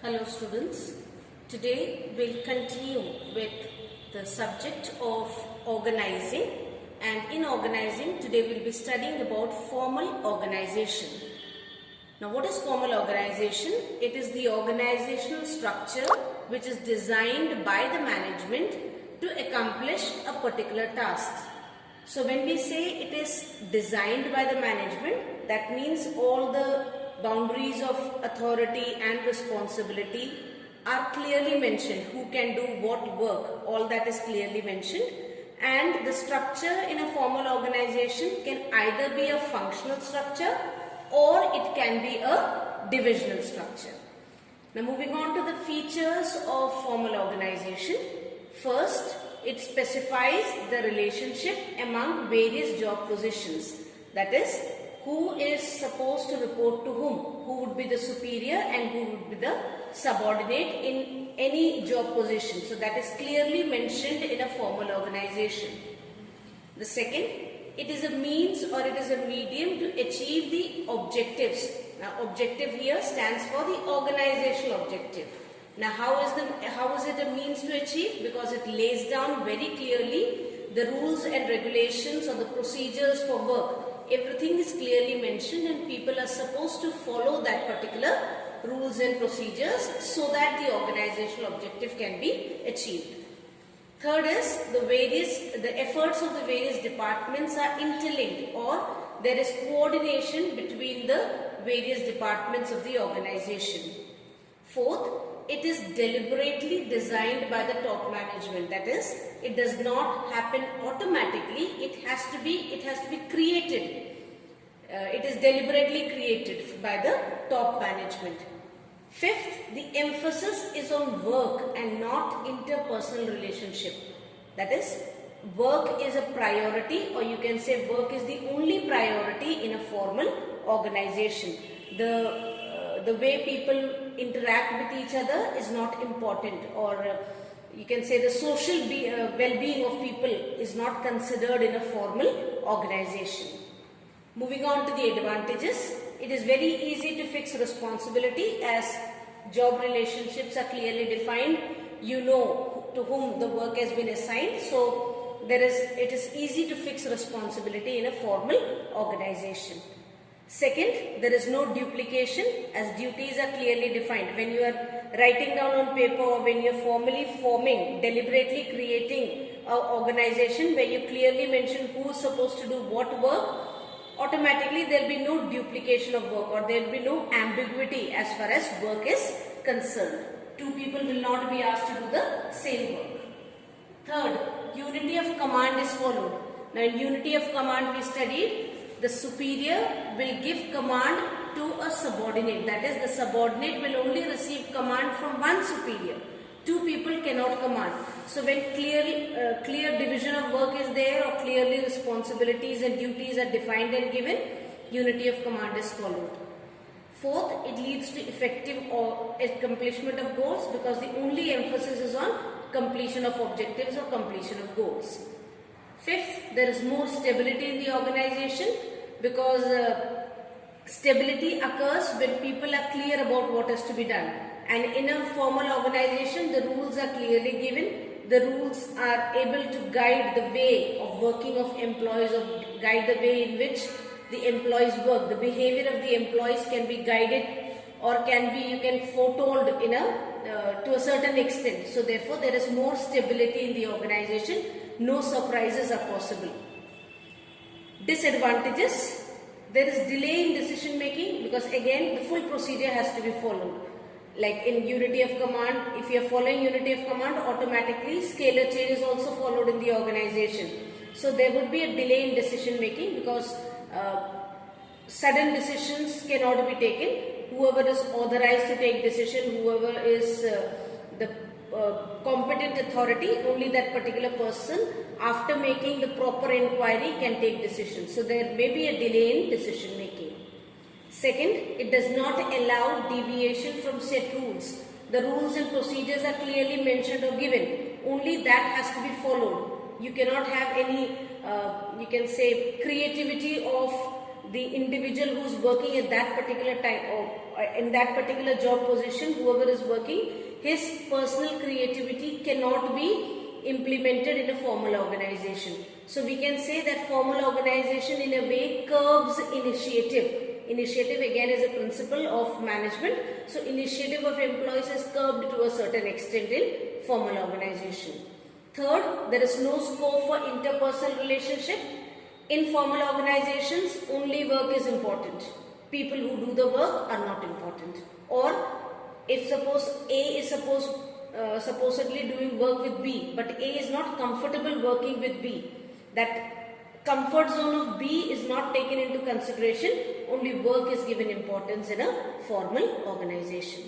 Hello students, today we'll continue with the subject of organizing, and in organizing today we'll be studying about formal organization. Now what is formal organization? It is the organizational structure which is designed by the management to accomplish a particular task. So when we say it is designed by the management, that means all the boundaries of authority and responsibility are clearly mentioned. Who can do what work, all that is clearly mentioned. And the structure in a formal organization can either be a functional structure or it can be a divisional structure. Now moving on to the features of formal organization. First, it specifies the relationship among various job positions. That is, who is supposed to report to whom, who would be the superior and who would be the subordinate in any job position. So that is clearly mentioned in a formal organization. The second, it is a means or it is a medium to achieve the objectives. Now objective here stands for the organizational objective. Now how is it a means to achieve? Because it lays down very clearly the rules and regulations or the procedures for work. Everything is clearly mentioned and people are supposed to follow that particular rules and procedures so that the organizational objective can be achieved. Third is the efforts of the various departments are interlinked, or there is coordination between the various departments of the organization. Fourth, it is deliberately designed by the top management. That is, it does not happen automatically. It has to be created. It is deliberately created by the top management. Fifth, the emphasis is on work and not interpersonal relationship. That is, work is a priority, or you can say work is the only priority in a formal organization. The way people interact with each other is not important, or you can say the social well-being of people is not considered in a formal organization. Moving on to the advantages, it is very easy to fix responsibility as job relationships are clearly defined. You know to whom the work has been assigned, so it is easy to fix responsibility in a formal organization. Second, there is no duplication as duties are clearly defined. When you are writing down on paper or when you are formally forming, deliberately creating an organization where you clearly mention who is supposed to do what work, automatically there will be no duplication of work, or there will be no ambiguity as far as work is concerned. Two people will not be asked to do the same work. Third, unity of command is followed. Now in unity of command we studied the superior will give command to a subordinate. That is, the subordinate will only receive command from one superior. Two people cannot command. So when clear division of work is there, or clearly responsibilities and duties are defined and given, unity of command is followed. Fourth, it leads to effective accomplishment of goals, because the only emphasis is on completion of objectives or completion of goals. Fifth, there is more stability in the organization, because stability occurs when people are clear about what is to be done. And in a formal organization, the rules are clearly given. The rules are able to guide the way of working of employees, or guide the way in which the employees work. The behavior of the employees can be guided, or you can foretold to a certain extent. So therefore, there is more stability in the organization. No surprises are possible. Disadvantages, there is delay in decision making, because again the full procedure has to be followed. Like in unity of command, if you are following unity of command, automatically scalar chain is also followed in the organization. So there would be a delay in decision making, because sudden decisions cannot be taken. Whoever is authorized to take decision, whoever is the competent authority, only that particular person, after making the proper inquiry, can take decisions. So there may be a delay in decision making. Second, it does not allow deviation from set rules. The rules and procedures are clearly mentioned or given. Only that has to be followed. You cannot have any, you can say, creativity of the individual who is working at that particular time or in that particular job position, whoever is working, his personal creativity cannot be implemented in a formal organization. So we can say that formal organization in a way curbs initiative. Initiative again is a principle of management. So initiative of employees is curbed to a certain extent in formal organization. Third, there is no scope for interpersonal relationship. In formal organizations, only work is important. People who do the work are not important. Or if suppose A is supposedly doing work with B, but A is not comfortable working with B, that comfort zone of B is not taken into consideration. Only work is given importance in a formal organization.